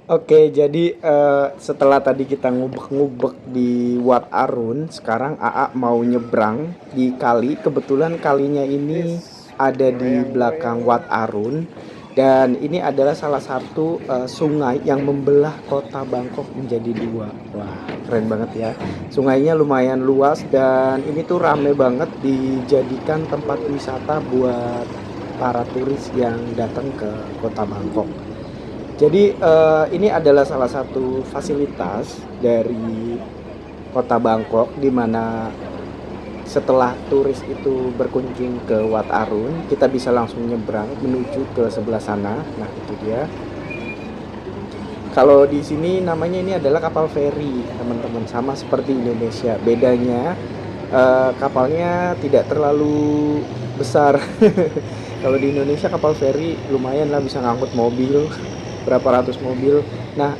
Oke, jadi setelah tadi kita ngubek-ngubek di Wat Arun, sekarang AA mau nyebrang di kali. Kebetulan kalinya ini ada di belakang Wat Arun, dan ini adalah salah satu sungai yang membelah kota Bangkok menjadi dua. Wah, keren banget ya. Sungainya lumayan luas dan ini tuh rame banget dijadikan tempat wisata buat para turis yang datang ke kota Bangkok. Jadi ini adalah salah satu fasilitas dari kota Bangkok di mana setelah turis itu berkunjung ke Wat Arun, kita bisa langsung nyebrang menuju ke sebelah sana. Nah, itu dia. Kalau di sini namanya ini adalah kapal feri, teman-teman, sama seperti Indonesia. Bedanya kapalnya tidak terlalu besar. Kalau di Indonesia kapal feri lumayan lah bisa ngangkut mobil, berapa ratus mobil. Nah,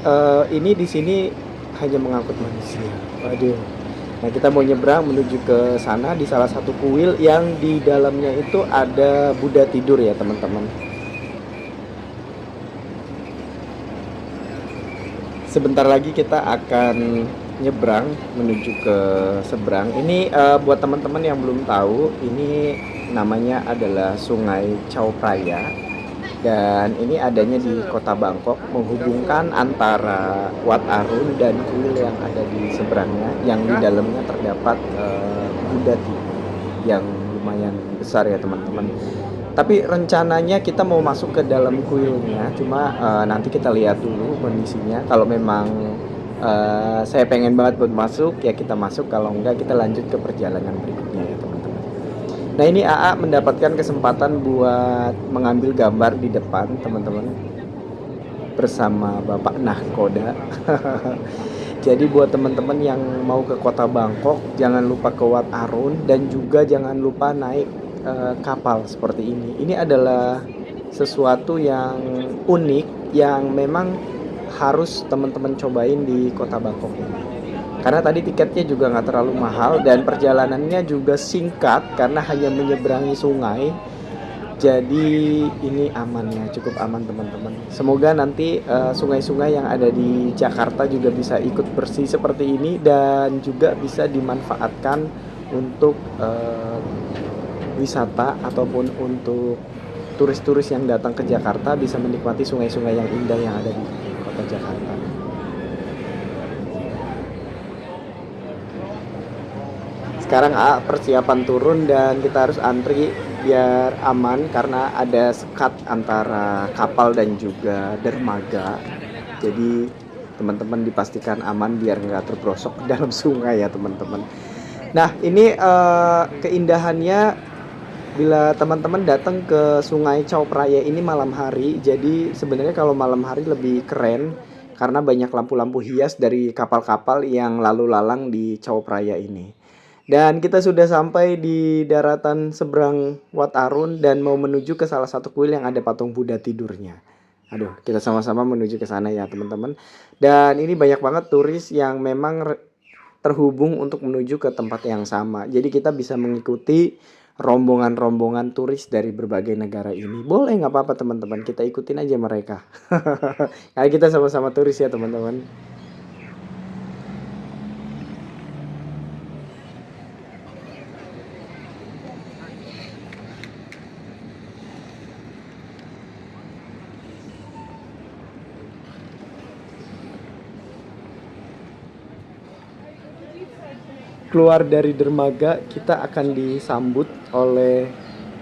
ini di sini hanya mengangkut manusia. Waduh. Nah, kita mau nyebrang menuju ke sana di salah satu kuil yang di dalamnya itu ada Buddha tidur ya, teman-teman. Sebentar lagi kita akan nyebrang menuju ke seberang. Ini buat teman-teman yang belum tahu, ini namanya adalah Sungai Chao Phraya dan ini adanya di kota Bangkok, menghubungkan antara Wat Arun dan kuil yang ada di seberangnya, yang di dalamnya terdapat Buddha yang lumayan besar ya, teman-teman. Tapi rencananya kita mau masuk ke dalam kuilnya, cuma nanti kita lihat dulu kondisinya. Kalau memang saya pengen banget buat masuk, ya kita masuk. Kalau enggak, kita lanjut ke perjalanan berikutnya ya, teman-teman. Nah, ini AA mendapatkan kesempatan buat mengambil gambar di depan, teman-teman, bersama Bapak Nahkoda. Jadi buat teman-teman yang mau ke kota Bangkok, jangan lupa ke Wat Arun dan juga jangan lupa naik kapal seperti ini. Ini adalah sesuatu yang unik yang memang harus teman-teman cobain di kota Bangkok ini. Karena tadi tiketnya juga nggak terlalu mahal dan perjalanannya juga singkat karena hanya menyeberangi sungai. Jadi ini aman ya, cukup aman, teman-teman. Semoga nanti sungai-sungai yang ada di Jakarta juga bisa ikut bersih seperti ini dan juga bisa dimanfaatkan untuk wisata ataupun untuk turis-turis yang datang ke Jakarta bisa menikmati sungai-sungai yang indah yang ada di kota Jakarta. Sekarang persiapan turun dan kita harus antri biar aman karena ada sekat antara kapal dan juga dermaga. Jadi teman-teman dipastikan aman biar nggak terperosok ke dalam sungai ya, teman-teman. Nah, ini keindahannya bila teman-teman datang ke Sungai Chao Phraya ini malam hari. Jadi sebenarnya kalau malam hari lebih keren karena banyak lampu-lampu hias dari kapal-kapal yang lalu lalang di Chao Phraya ini. Dan kita sudah sampai di daratan seberang Wat Arun dan mau menuju ke salah satu kuil yang ada patung Buddha tidurnya. Aduh, kita sama-sama menuju ke sana ya, teman-teman. Dan ini banyak banget turis yang memang terhubung untuk menuju ke tempat yang sama. Jadi kita bisa mengikuti rombongan-rombongan turis dari berbagai negara ini. Boleh, nggak apa-apa, teman-teman. Kita ikutin aja mereka. Kayak kita sama-sama turis ya, teman-teman. Keluar dari dermaga, kita akan disambut oleh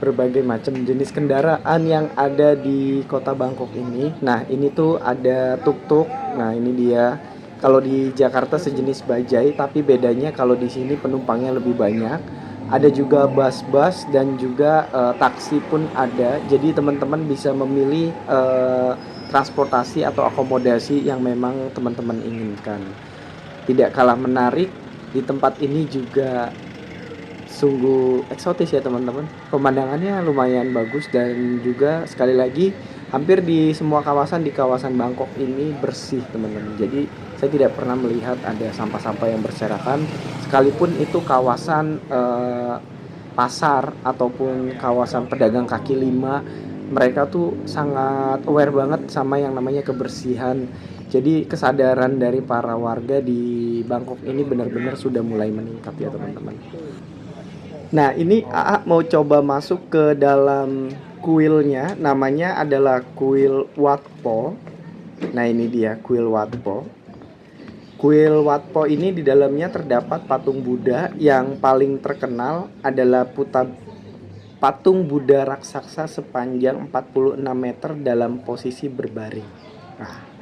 berbagai macam jenis kendaraan yang ada di kota Bangkok ini. Nah, ini tuh ada tuk-tuk. Nah, ini dia. Kalau di Jakarta sejenis bajai, tapi bedanya kalau di sini penumpangnya lebih banyak. Ada juga bus-bus dan juga taksi pun ada. Jadi teman-teman bisa memilih transportasi atau akomodasi yang memang teman-teman inginkan. Tidak kalah menarik, di tempat ini juga sungguh eksotis ya, teman-teman. Pemandangannya lumayan bagus dan juga sekali lagi hampir di semua kawasan di kawasan Bangkok ini bersih teman-teman. Jadi saya tidak pernah melihat ada sampah-sampah yang berserakan, sekalipun itu kawasan pasar ataupun kawasan pedagang kaki lima, mereka tuh sangat aware banget sama yang namanya kebersihan. Jadi kesadaran dari para warga di Bangkok ini benar-benar sudah mulai meningkat ya teman-teman. Nah, ini AA mau coba masuk ke dalam kuilnya, namanya adalah kuil Wat Po. Nah, ini dia kuil Wat Po. Kuil Wat Po ini di dalamnya terdapat patung Buddha, yang paling terkenal adalah patung Buddha raksasa sepanjang 46 meter dalam posisi berbaring. Nah,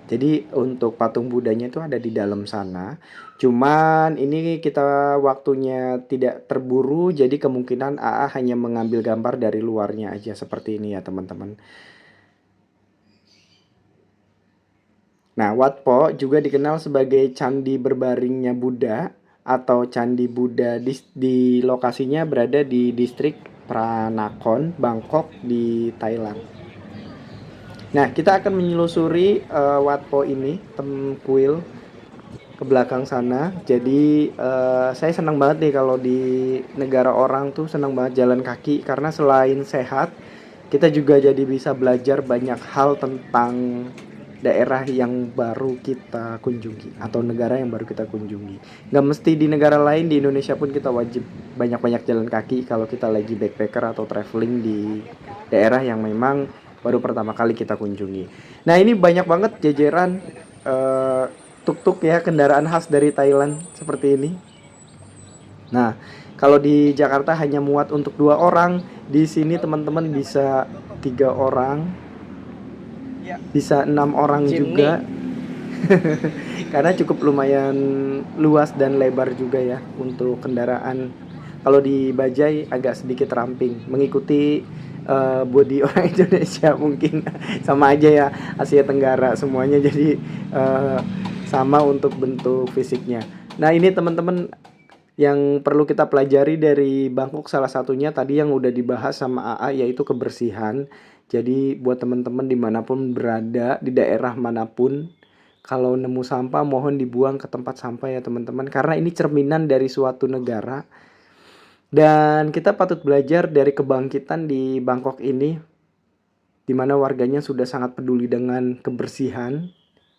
jadi untuk patung Budanya itu ada di dalam sana. Cuman ini kita waktunya tidak terburu, jadi kemungkinan AA hanya mengambil gambar dari luarnya aja seperti ini ya teman-teman. Nah, Wat Po juga dikenal sebagai candi berbaringnya Buddha atau candi Buddha di lokasinya berada di distrik Pranakon, Bangkok di Thailand. Nah, kita akan menyelusuri Wat Po ini, kuil ke belakang sana. Jadi saya senang banget nih kalau di negara orang tuh senang banget jalan kaki, karena selain sehat, kita juga jadi bisa belajar banyak hal tentang daerah yang baru kita kunjungi atau negara yang baru kita kunjungi. Nggak mesti di negara lain, di Indonesia pun kita wajib banyak-banyak jalan kaki kalau kita lagi backpacker atau traveling di daerah yang memang baru pertama kali kita kunjungi. Nah, ini banyak banget jajaran eh, tuk-tuk ya, kendaraan khas dari Thailand seperti ini. Nah, kalau di Jakarta hanya muat untuk 2 orang, di sini teman-teman bisa 3 orang, bisa 6 orang juga, karena cukup lumayan luas dan lebar juga ya untuk kendaraan. Kalau di Bajai agak sedikit ramping, mengikuti body orang Indonesia mungkin. Sama aja ya, Asia Tenggara semuanya, jadi sama untuk bentuk fisiknya. Nah, ini teman-teman yang perlu kita pelajari dari Bangkok, salah satunya tadi yang udah dibahas sama AA, yaitu kebersihan. Jadi buat teman-teman dimanapun berada, di daerah manapun, kalau nemu sampah mohon dibuang ke tempat sampah ya teman-teman, karena ini cerminan dari suatu negara. Dan kita patut belajar dari kebangkitan di Bangkok ini, di mana warganya sudah sangat peduli dengan kebersihan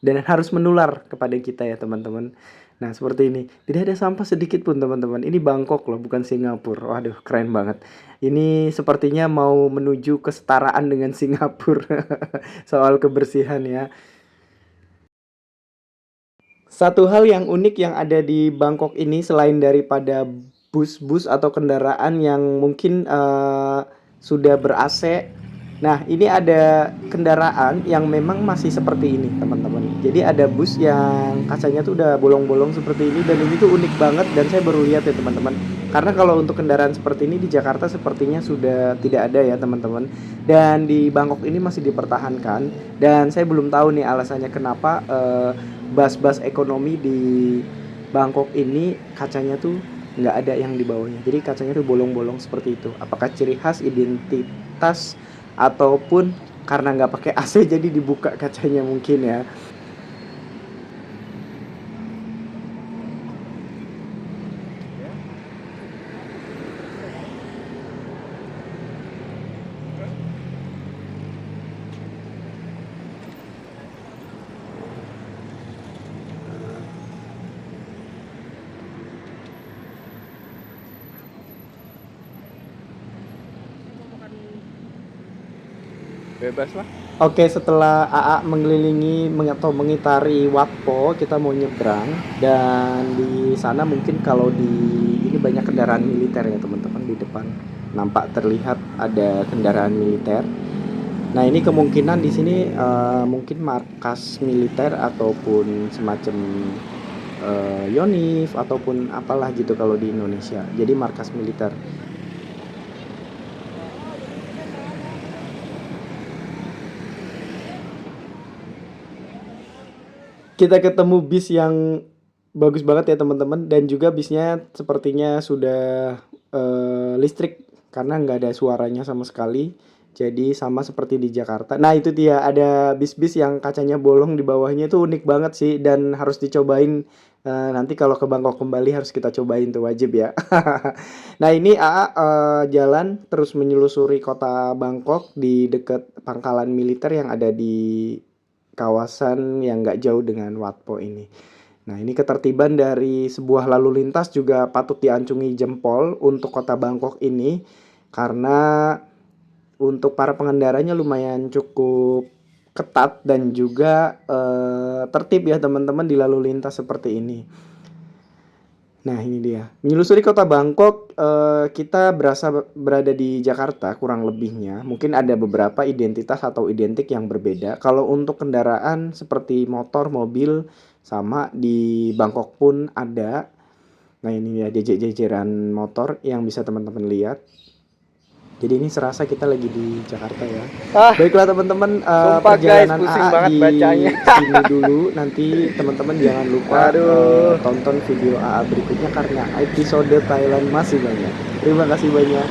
dan harus menular kepada kita ya teman-teman. Nah, seperti ini. Tidak ada sampah sedikit pun teman-teman. Ini Bangkok loh, bukan Singapura. Waduh, keren banget. Ini sepertinya mau menuju kesetaraan dengan Singapura soal kebersihan ya. Satu hal yang unik yang ada di Bangkok ini, selain daripada bus-bus atau kendaraan yang mungkin sudah ber-AC. Nah, ini ada kendaraan yang memang masih seperti ini, teman-teman. Jadi ada bus yang kacanya tuh udah bolong-bolong seperti ini, dan ini tuh unik banget dan saya baru lihat ya, teman-teman. Karena kalau untuk kendaraan seperti ini di Jakarta sepertinya sudah tidak ada ya, teman-teman. Dan di Bangkok ini masih dipertahankan, dan saya belum tahu nih alasannya kenapa bus-bus ekonomi di Bangkok ini kacanya tuh nggak ada yang di bawahnya. Jadi kacanya tuh bolong-bolong seperti itu. Apakah ciri khas identitas ataupun karena nggak pakai AC jadi dibuka kacanya mungkin ya. Bebas lah. Oke, setelah AA mengelilingi atau mengitari Wat Po, kita mau nyebrang, dan di sana mungkin kalau di ini banyak kendaraan militer ya teman-teman, di depan nampak terlihat ada kendaraan militer. Nah, ini kemungkinan di sini mungkin markas militer ataupun semacam Yonif ataupun apalah gitu kalau di Indonesia. Jadi markas militer. Kita ketemu bis yang bagus banget ya teman-teman, dan juga bisnya sepertinya sudah listrik karena nggak ada suaranya sama sekali. Jadi sama seperti di Jakarta. Nah itu dia, ada bis-bis yang kacanya bolong di bawahnya, itu unik banget sih dan harus dicobain. Nanti kalau ke Bangkok kembali harus kita cobain tuh, wajib ya. Nah ini AA jalan terus menyelusuri kota Bangkok di dekat pangkalan militer yang ada di kawasan yang nggak jauh dengan Wat Po ini. Nah, ini ketertiban dari sebuah lalu lintas juga patut diacungi jempol untuk kota Bangkok ini, karena untuk para pengendaranya lumayan cukup ketat dan juga tertib ya teman-teman di lalu lintas seperti ini. Nah, ini dia. Menyelusuri kota Bangkok, kita berasa berada di Jakarta kurang lebihnya. Mungkin ada beberapa identitas atau identik yang berbeda. Kalau untuk kendaraan seperti motor, mobil, sama di Bangkok pun ada. Nah, ini ya jejer-jejeran motor yang bisa teman-teman lihat. Jadi ini serasa kita lagi di Jakarta ya. Ah, Baiklah teman-teman, sumpah guys, perjalanan pusing AA banget di bacanya. sini dulu. Nanti teman-teman jangan lupa Aduh. tonton video AA berikutnya karena episode Thailand masih banyak. Terima kasih banyak.